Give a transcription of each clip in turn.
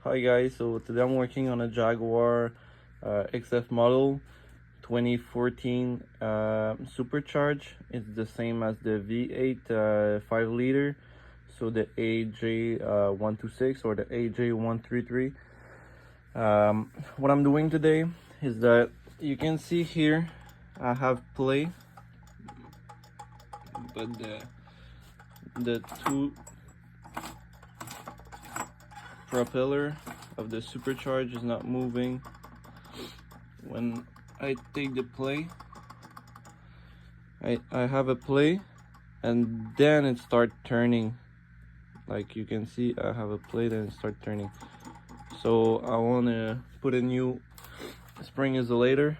Hi guys, so today I'm working on a Jaguar XF model 2014 Supercharge. It's the same as the V8 5 liter, so the AJ126 or the AJ133. What I'm doing today is that you can see here I have play, but the two propeller of the Supercharge is not moving. When I take the play, I have a play, and then it start turning. Like you can see, I have a play, then it start turning. So I want to put a new spring isolator.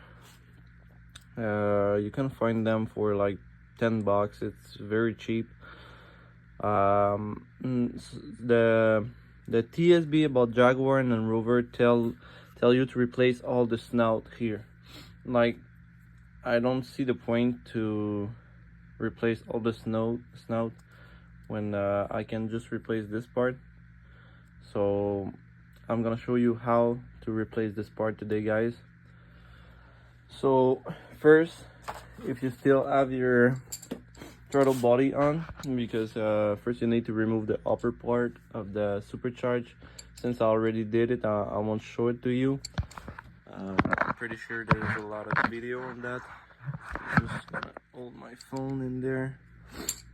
You can find them for like $10. It's very cheap. The TSB about Jaguar and Rover tell you to replace all the snout here. Like, I don't see the point to replace all the snout when I can just replace this part. So I'm gonna show you how to replace this part today, guys. So first, if you still have your throttle body on, because first you need to remove the upper part of the Supercharge. Since I already did it, I won't show it to you. I'm pretty sure there's a lot of video on that. I'm just gonna hold my phone in there.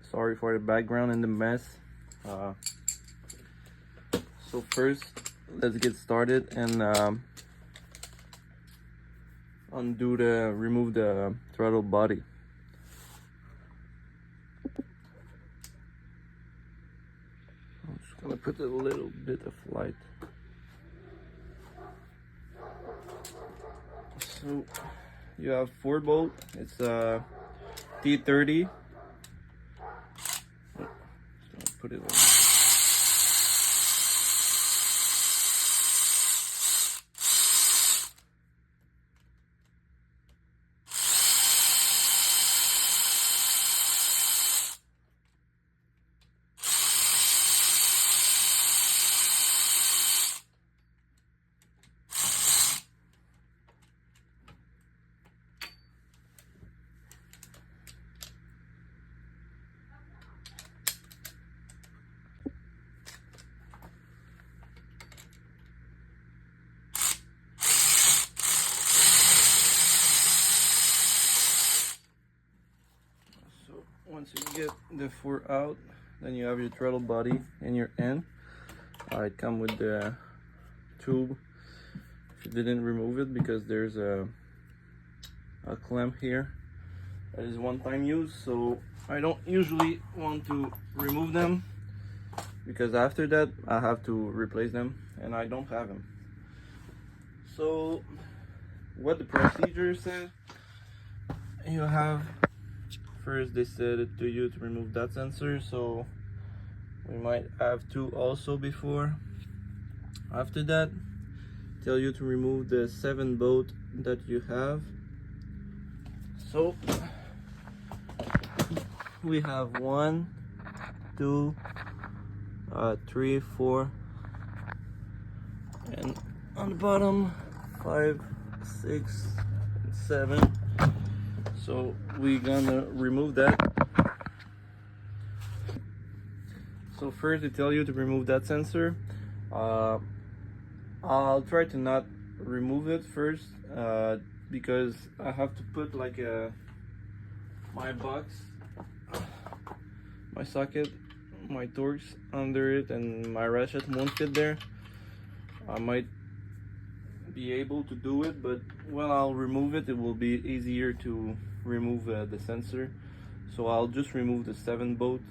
Sorry for the background and the mess. So first, let's get started and remove the throttle body. I'm just gonna put a little bit of light. So you have 4 bolt. It's a T30. Just put it on. Once you get the 4 out, then you have your throttle body and your end. It comes with the tube. If you didn't remove it, because there's a clamp here that is one-time use, so I don't usually want to remove them, because after that I have to replace them and I don't have them. So what the procedure says, you have first, they said to you to remove that sensor, so we might have to also before. After that, tell you to remove the 7 bolt that you have. So we have 1, 2, 3, 4, and on the bottom 5, 6, 7. So we're gonna remove that. So first they tell you to remove that sensor. I'll try to not remove it first, because I have to put like my box, my socket, my Torx under it, and my ratchet won't fit there. I might be able to do it, but when I'll remove it, it will be easier to remove the sensor. So I'll just remove the 7 bolt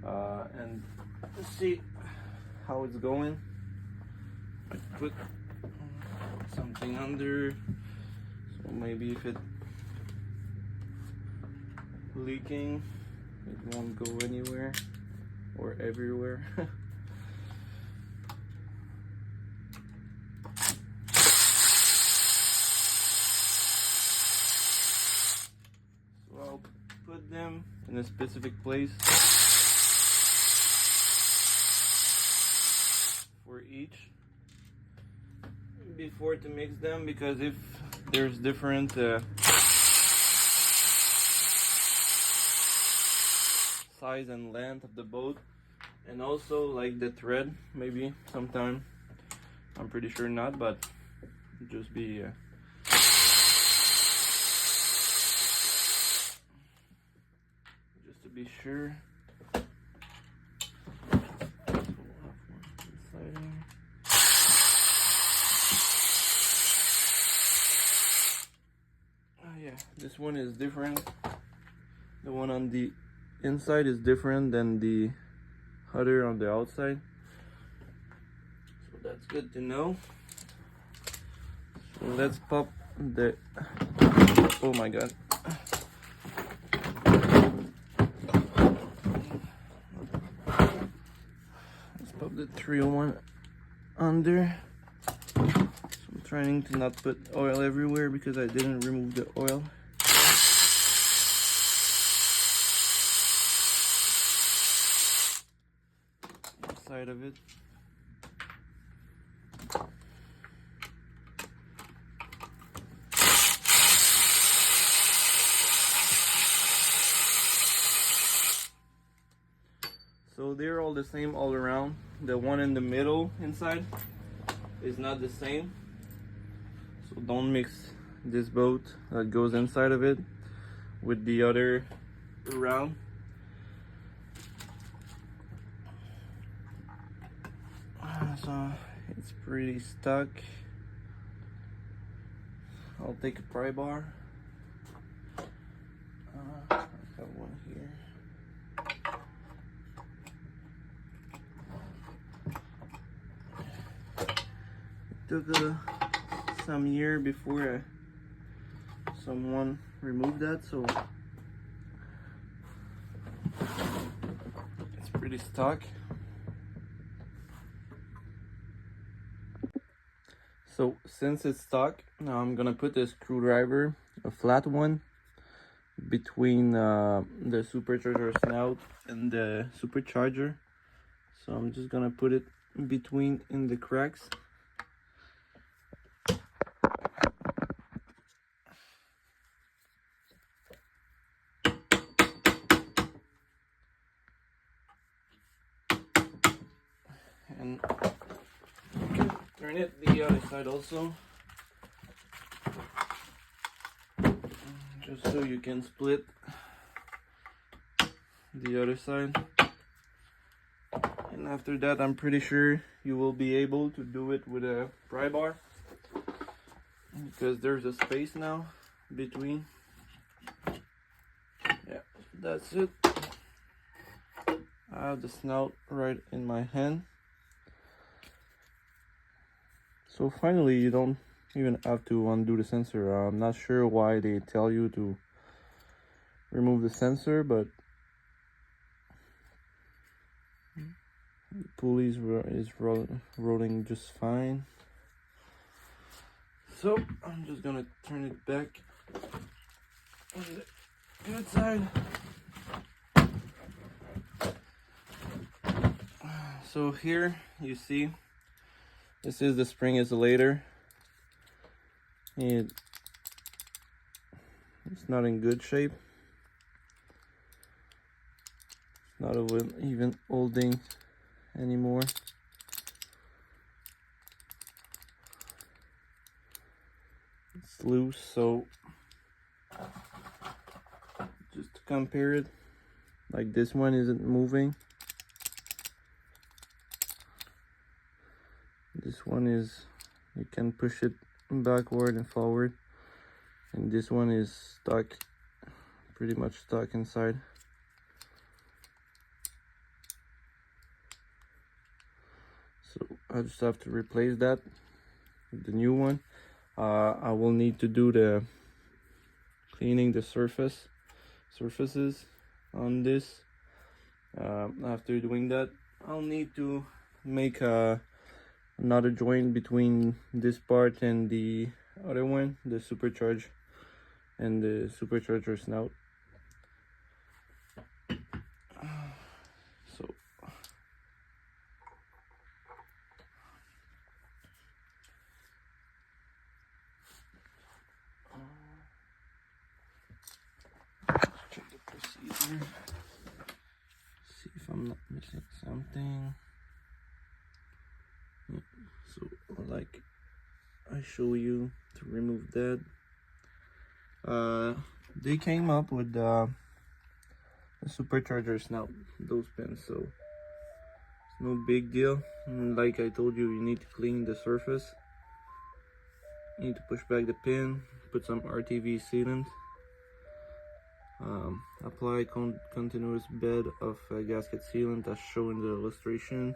and see how it's going. I put something under, so maybe if it's leaking, it won't go anywhere or everywhere. I'll put them in a specific place for each. before to mix them, because if there's different size and length of the boat, and also like the thread, maybe sometime, I'm pretty sure not, but just be just to be sure. Yeah, this one is different. The one on the inside is different than the other on the outside, so that's good to know. So let's pop the, oh my god, let's pop the 301 under. So I'm trying to not put oil everywhere because I didn't remove the oil. Side of it. So they're all the same all around. The one in the middle inside is not the same. So don't mix this boat that goes inside of it with the other around. So it's pretty stuck. I'll take a pry bar. I have one here. It took some year before someone removed that, so it's pretty stuck. So since it's stuck, now I'm gonna put a screwdriver, a flat one, between the supercharger snout and the supercharger. So I'm just gonna put it in between in the cracks. And you can turn it the other side also, just so you can split the other side. And after that, I'm pretty sure you will be able to do it with a pry bar, because there's a space now between. Yeah, that's it. I have the snout right in my hand. So finally, you don't even have to undo the sensor. I'm not sure why they tell you to remove the sensor, but the pulley is rolling just fine. So I'm just gonna turn it back on the good side. So here you see, this is the spring isolator. It's not in good shape. It's not even holding anymore. It's loose, so just to compare it, like this one isn't moving. This one is, you can push it backward and forward, and this one is stuck, pretty much stuck inside. So I just have to replace that with the new one. I will need to do the cleaning the surfaces on this. After doing that, I'll need to make another joint between this part and the other one, the supercharge and the supercharger snout. So here. See if I'm not missing something. Yeah. So like I show you to remove that. They came up with the Supercharger Snout, those pins, so it's no big deal. And like I told you, you need to clean the surface. You need to push back the pin, put some RTV sealant, apply continuous bed of gasket sealant as shown in the illustration.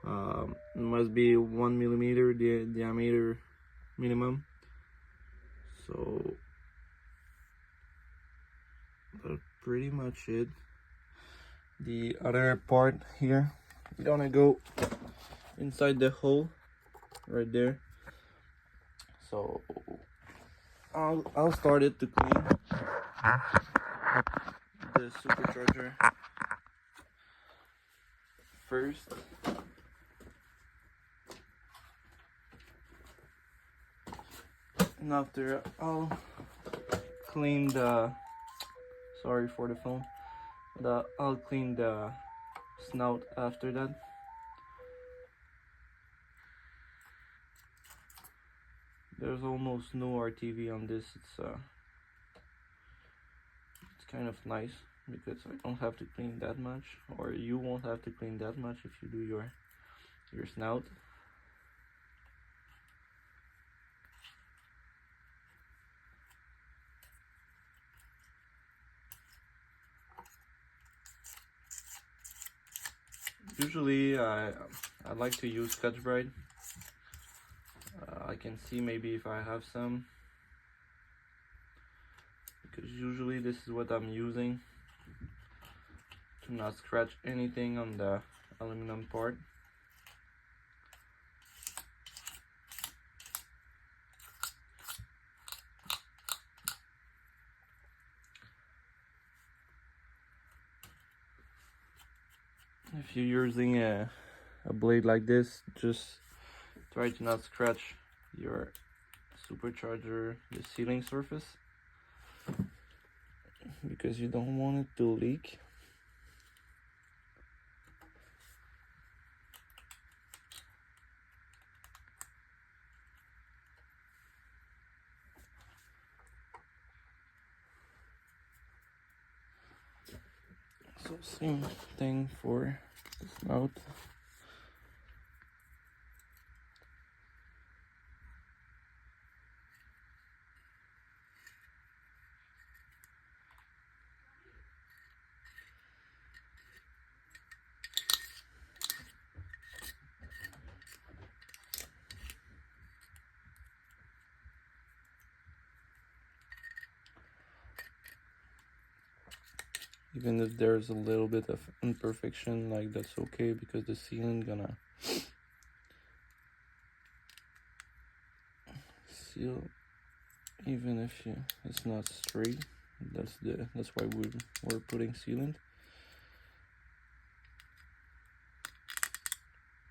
It must be 1 millimeter diameter minimum. So that's pretty much it. The other part here, you're gonna go inside the hole right there. So I'll start it to clean the supercharger first. And after I'll clean the, sorry for the phone, I'll clean the snout after that. There's almost no RTV on this. It's kind of nice because I don't have to clean that much, or you won't have to clean that much if you do your snout. Usually I like to use Scotch-Brite. I can see maybe if I have some, because usually this is what I'm using to not scratch anything on the aluminum part. If you're using a blade like this, just try to not scratch your supercharger, the sealing surface, because you don't want it to leak. So same thing for the snout. Even if there's a little bit of imperfection, like that's okay, because the sealant gonna seal even if it's not straight. That's why we're putting sealant.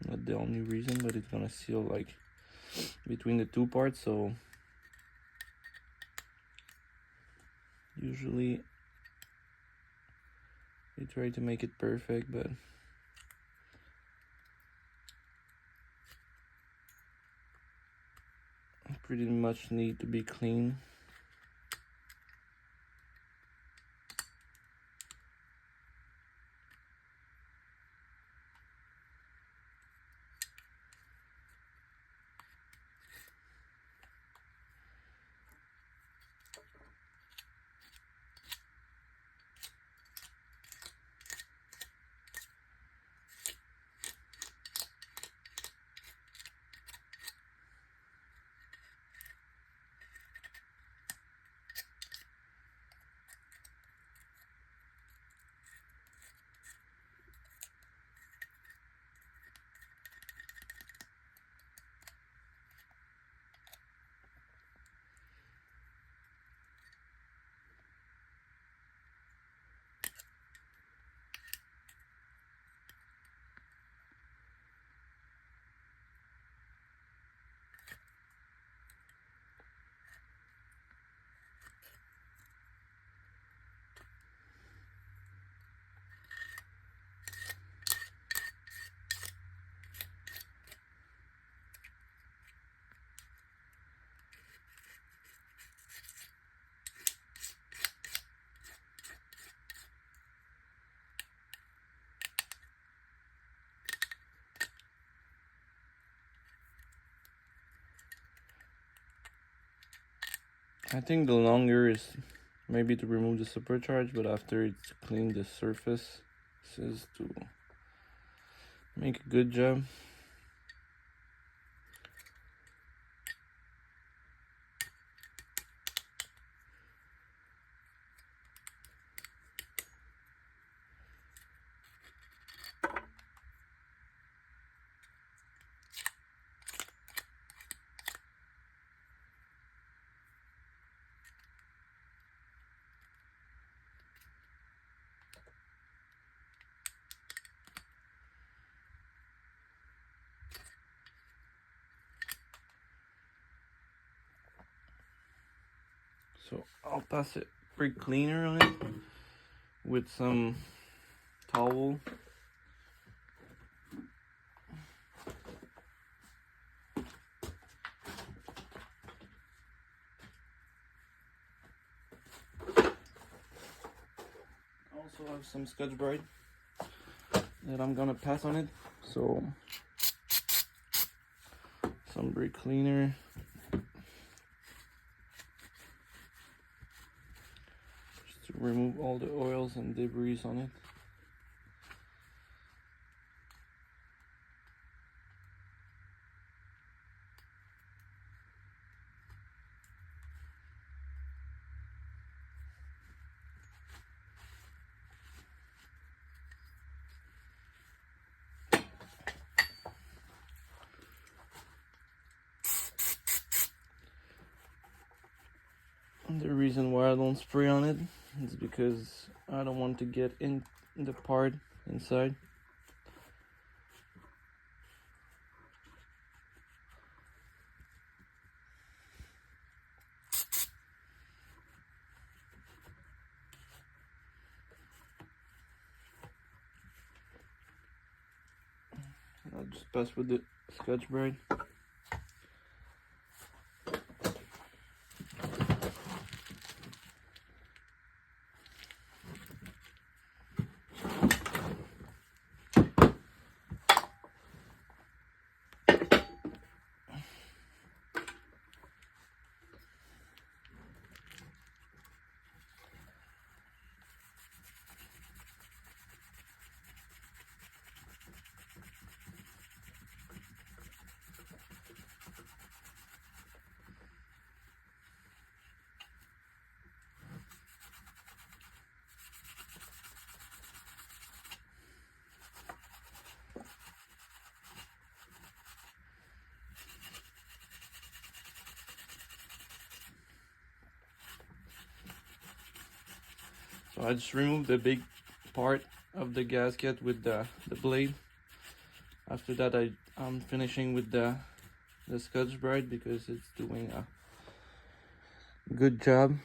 Not the only reason, but it's gonna seal like between the two parts. So usually we try to make it perfect, but pretty much need to be clean. I think the longer is maybe to remove the supercharge, but after it's to clean the surface. This is to make a good job. So I'll pass it brake cleaner on it with some towel. I also have some Scotch-Brite that I'm gonna pass on it. So some brake cleaner. To remove all the oils and debris on it. And the reason why I don't spray on it is because I don't want to get in the part inside. I'll just pass with the Scotch-Brite. So I just removed the big part of the gasket with the blade. After that I'm finishing with the Scotch-Brite because it's doing a good job.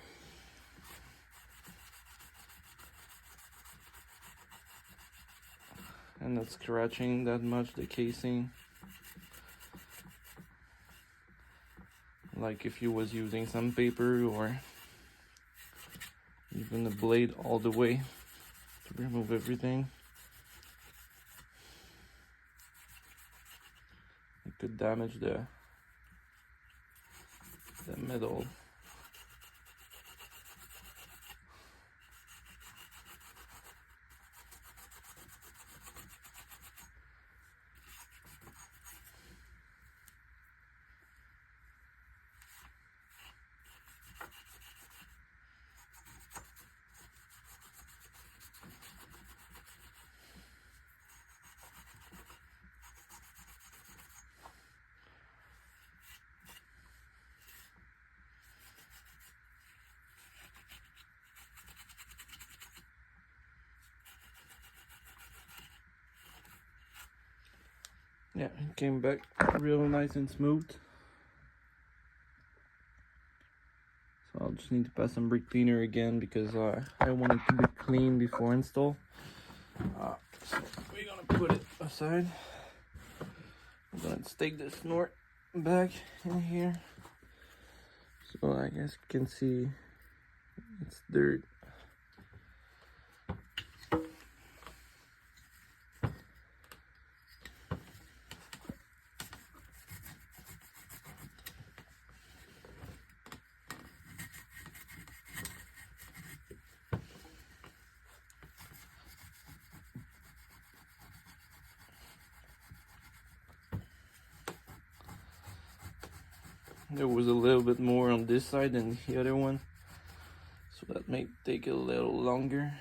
And not scratching that much the casing. Like if you was using sandpaper or even the blade all the way to remove everything. It could damage the metal. Yeah, it came back real nice and smooth. So I'll just need to pass some brake cleaner again because I want it to be clean before install. So we're gonna put it aside. I'm gonna stick the snort back in here. So I guess you can see it's dirt. There was a little bit more on this side than the other one, so that may take a little longer.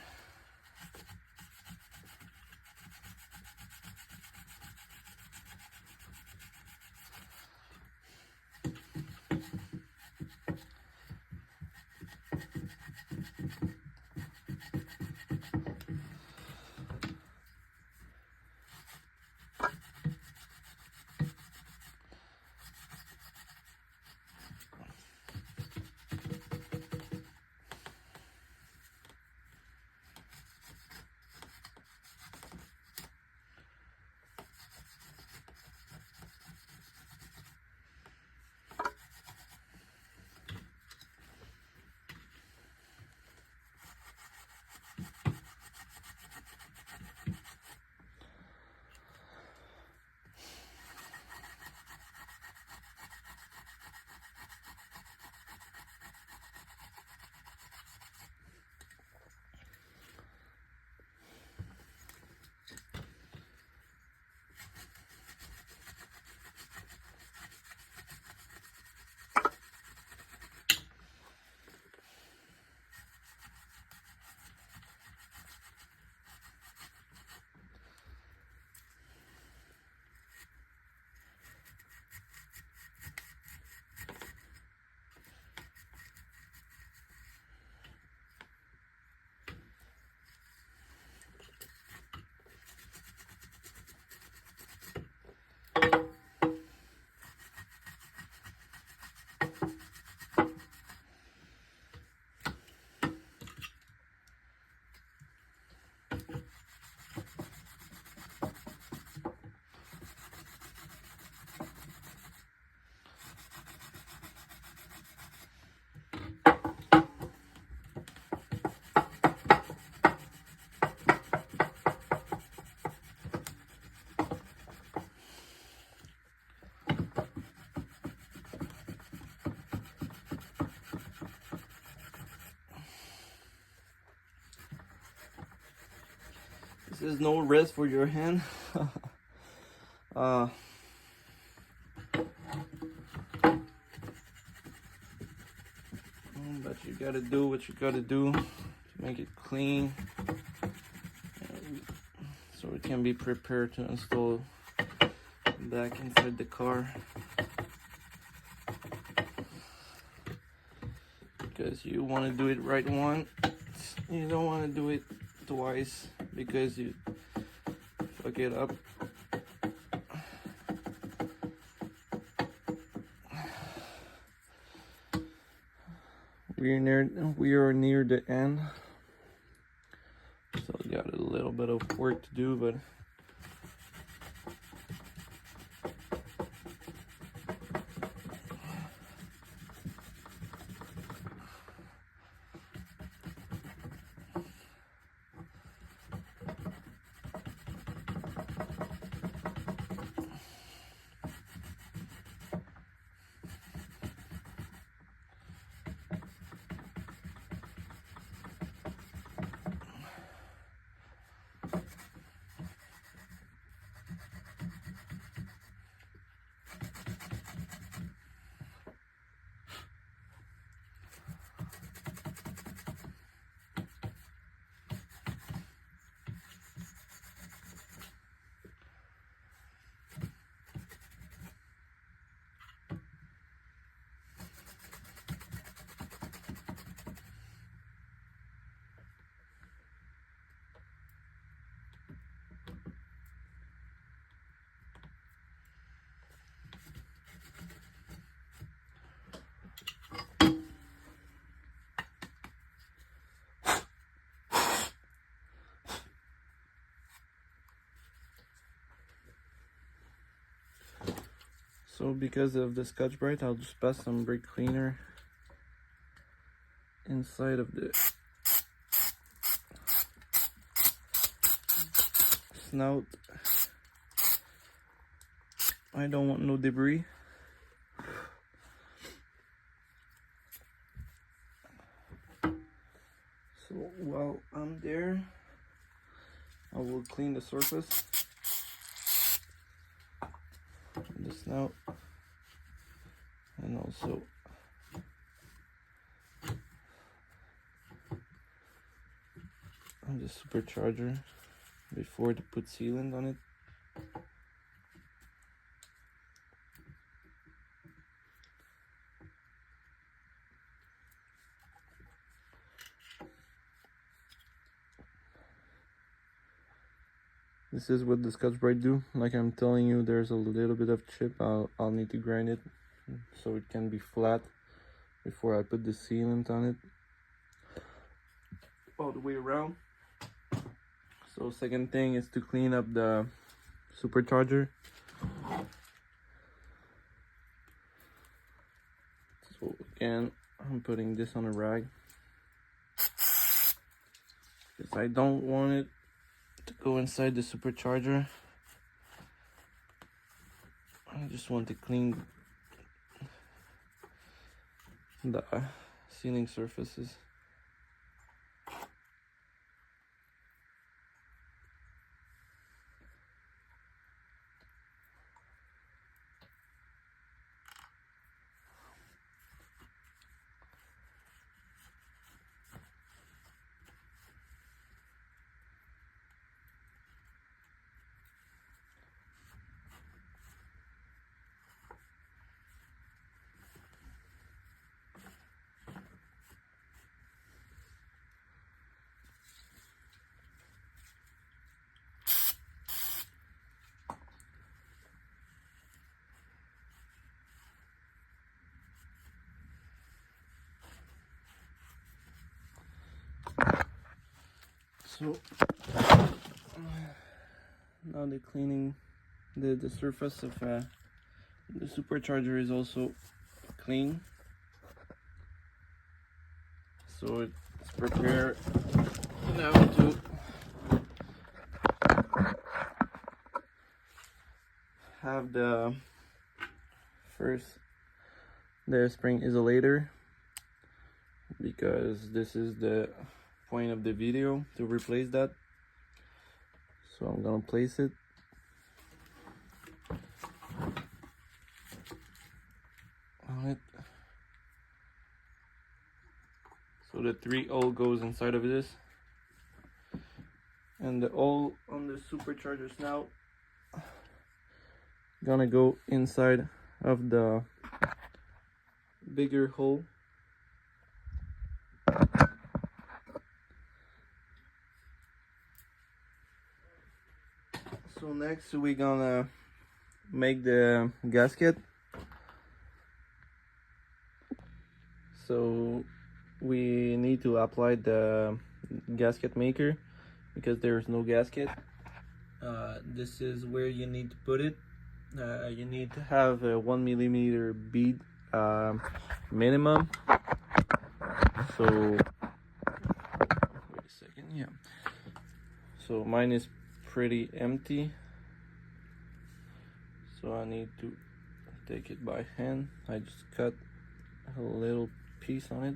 This is no rest for your hand. But you gotta do what you gotta do to make it clean, so it can be prepared to install back inside the car. Because you want to do it right once, you don't want to do it twice because you fuck it up. We are near the end, so we got a little bit of work to do, but so because of the Scotch-Brite, I'll just pass some brake cleaner inside of the snout. I don't want no debris. So while I'm there, I will clean the surface of the snout and also on the supercharger before to put sealant on it. This is what the Scotch-Brite do. Like I'm telling you, there's a little bit of chip. I'll need to grind it so it can be flat before I put the sealant on it all the way around. So second thing is to clean up the supercharger. So again, I'm putting this on a rag because I don't want it to go inside the supercharger. I just want to clean the sealing surfaces. So now the cleaning the surface of the supercharger is also clean, so it's prepared now to have the spring isolator, because this is the point of the video to replace that. So I'm gonna place it. On it. So the 3 hole goes inside of this, and the hole on the supercharger snout gonna go inside of the bigger hole. So next we're gonna make the gasket. So we need to apply the gasket maker because there is no gasket. This is where you need to put it. You need to have a 1 millimeter bead minimum. So wait a second, yeah. So mine is pretty empty, so I need to take it by hand. I just cut a little piece on it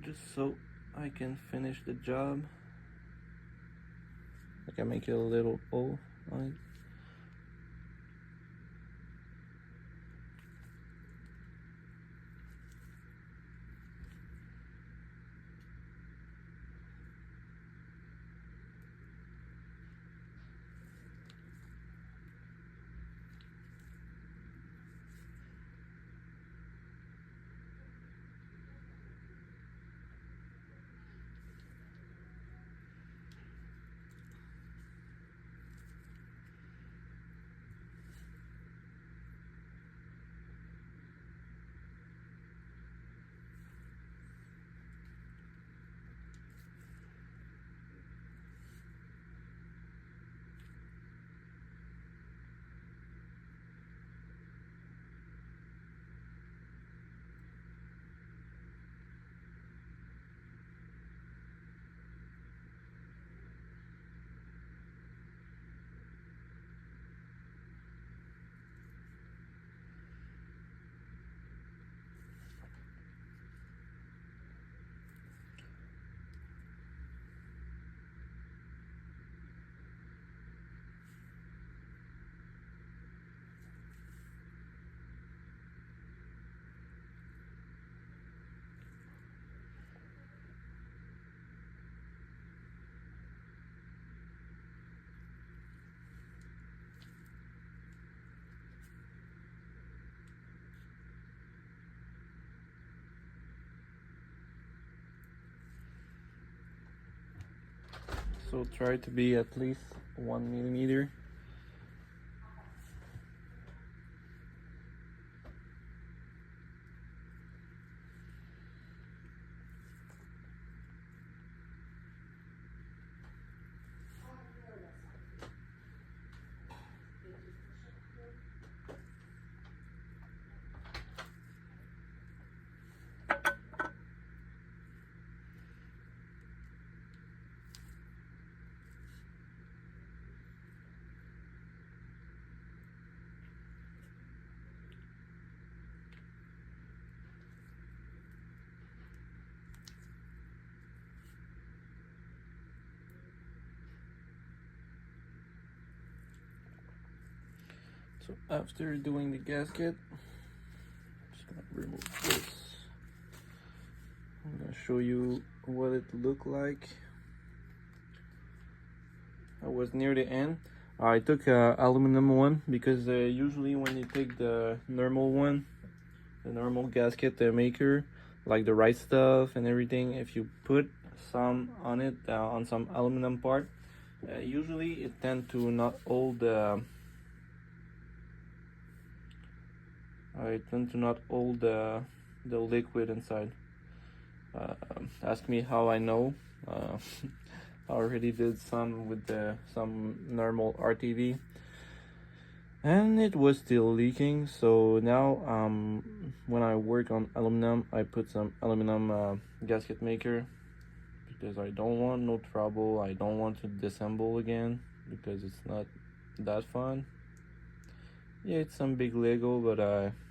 just so I can finish the job. I can make a little hole on it. So try to be at least 1 millimeter. So after doing the gasket, I'm just gonna remove this. I'm gonna show you what it looked like. I was near the end. I took a aluminum one because usually when you take the normal one, the normal gasket maker, like the right stuff and everything, if you put some on it, on some aluminum part, usually it tend to not hold the the liquid inside. Ask me how I know. I already did some with some normal RTV, and it was still leaking. So now when I work on aluminum, I put some aluminum gasket maker because I don't want no trouble. I don't want to disassemble again because it's not that fun. Yeah, it's some big Lego, but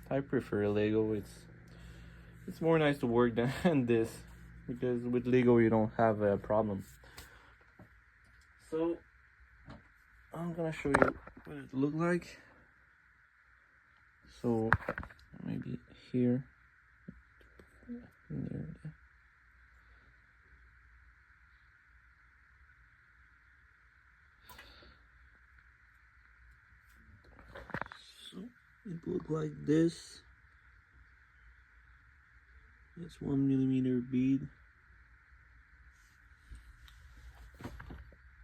I prefer Lego. It's more nice to work than this, because with Lego you don't have a problem. So I'm gonna show you what it looked like. So maybe here, there. So it looked like this. It's 1 millimeter bead.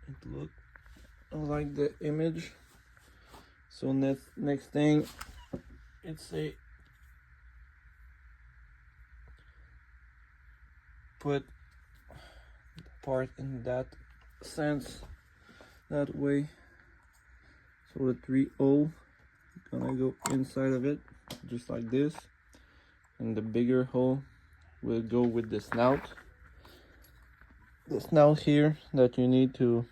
It looked like the image. So next thing, it's a put the part in that sense, that way. So the 3O gonna go inside of it, just like this, and the bigger hole will go with the snout. The snout here that you need to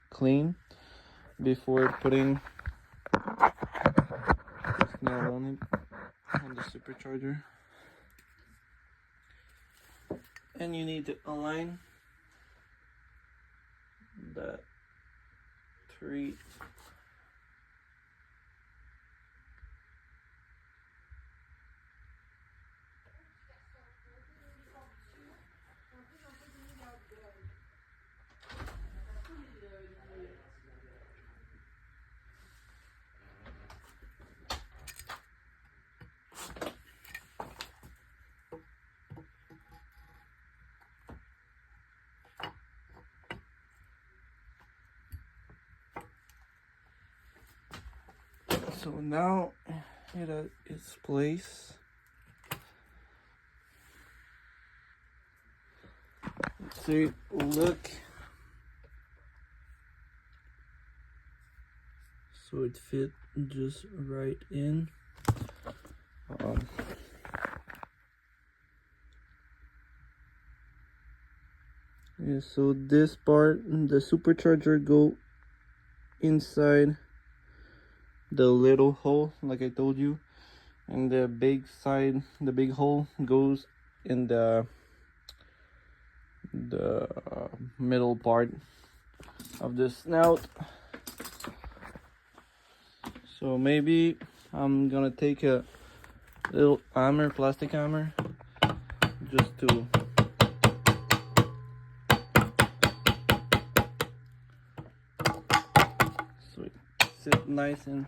clean before putting the snout on it, on the supercharger. And you need to align the 3 So now it has its place. Let's see, look. So it fit just right in. Yeah, so this part, the supercharger go inside the little hole, like I told you, and the big side, the big hole goes in the middle part of the snout. So maybe I'm gonna take a little hammer, plastic hammer, just to so it sit nice and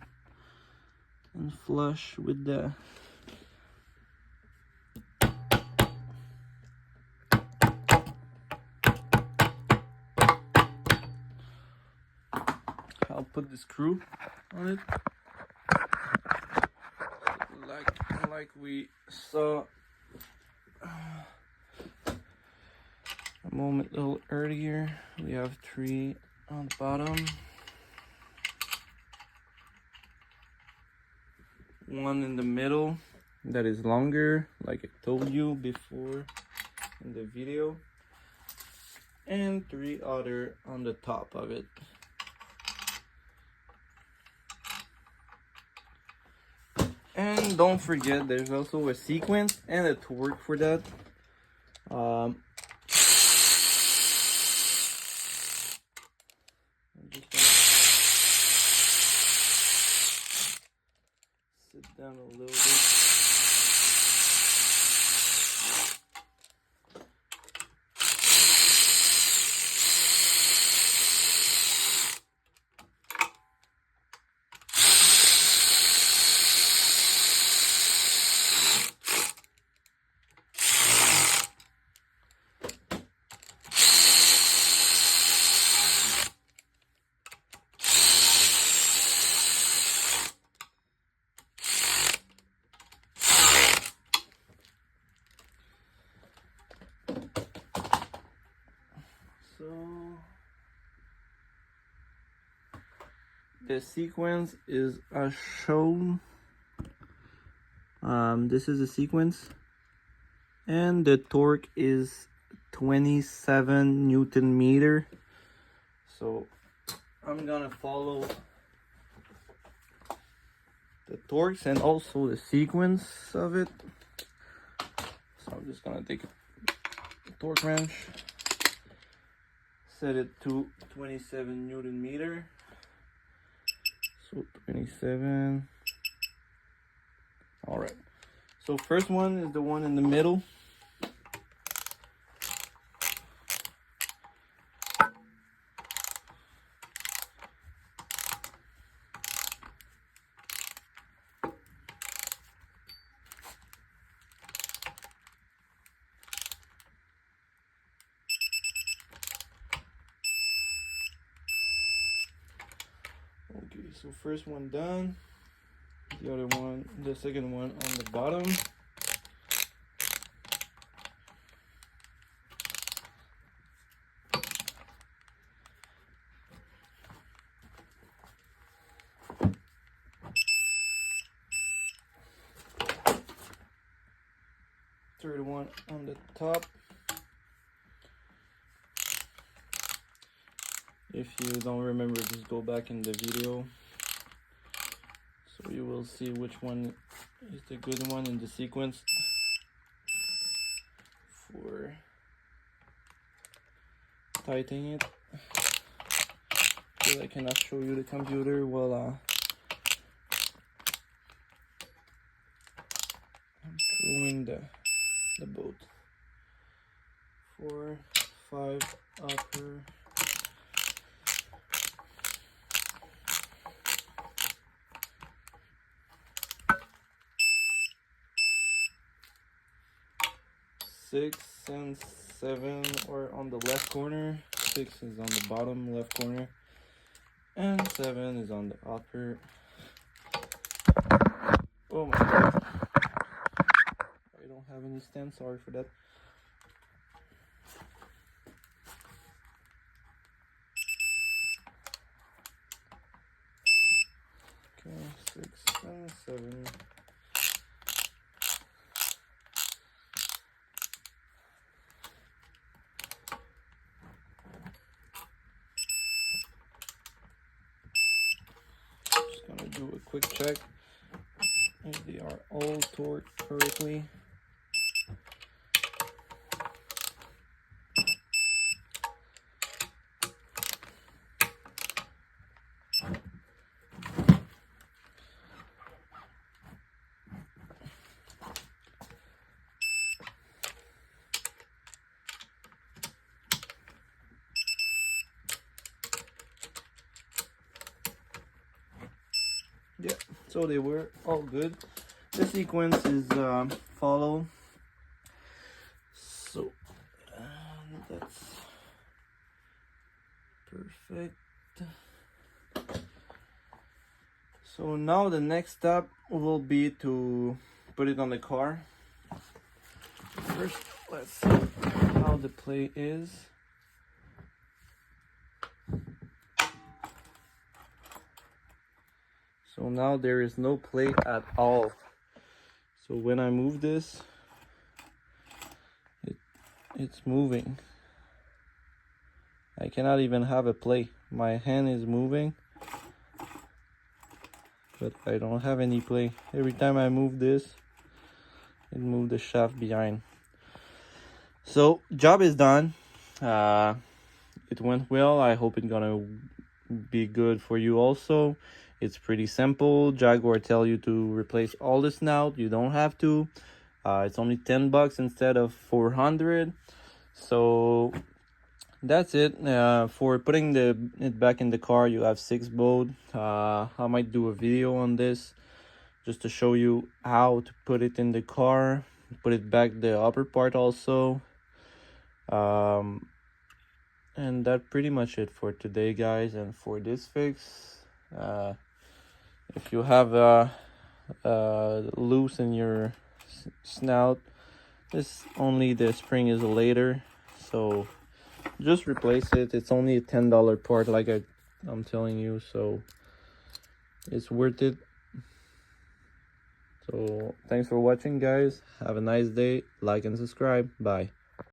flush with the put the screw on it, like we saw a moment a little earlier. We have 3 on the bottom, 1 in the middle that is longer, like I told you before in the video, and 3 other on the top of it. And don't forget, there's also a sequence and a torque for that. I'm just gonna sit down a little bit. So the sequence is as shown. This is the sequence, and the torque is 27 Newton meter. So I'm gonna follow the torques and also the sequence of it. So I'm just gonna take a torque wrench, set it to 27 Newton meter. So 27. All right. So first one is the one in the middle. Okay, so first one done. The second one on the bottom. Third one on the top. If you don't remember, just go back in the video, so you will see which one is the good one in the sequence for tightening it. Because I cannot show you the computer while I'm screwing the bolt. 4, 5 upper. Six and 7 are on the left corner. 6 is on the bottom left corner, and 7 is on the upper. Oh my god, I don't have any stand, sorry for that. Okay, 6 and 7. Just gonna do a quick check if they are all torqued correctly. Yeah, so they were all good. The sequence is follow. So that's perfect. So now the next step will be to put it on the car. First, let's see how the plate is. So now there is no plate at all. So when I move this, it's moving. I cannot even have a plate. My hand is moving, but I don't have any plate. Every time I move this, it moves the shaft behind. So job is done. It went well. I hope it's gonna be good for you also. It's pretty simple. Jaguar tell you to replace all the snout. You don't have to. It's only $10 instead of 400. So that's it. For putting it back in the car, you have 6 bolts. I might do a video on this just to show you how to put it in the car, put it back the upper part also. And that's pretty much it for today, guys, and for this fix. If you have loose in your snout, this only the spring isolator, so just replace it. It's only a $10 part, like I'm telling you, so it's worth it. So thanks for watching, guys. Have a nice day. Like and subscribe. Bye.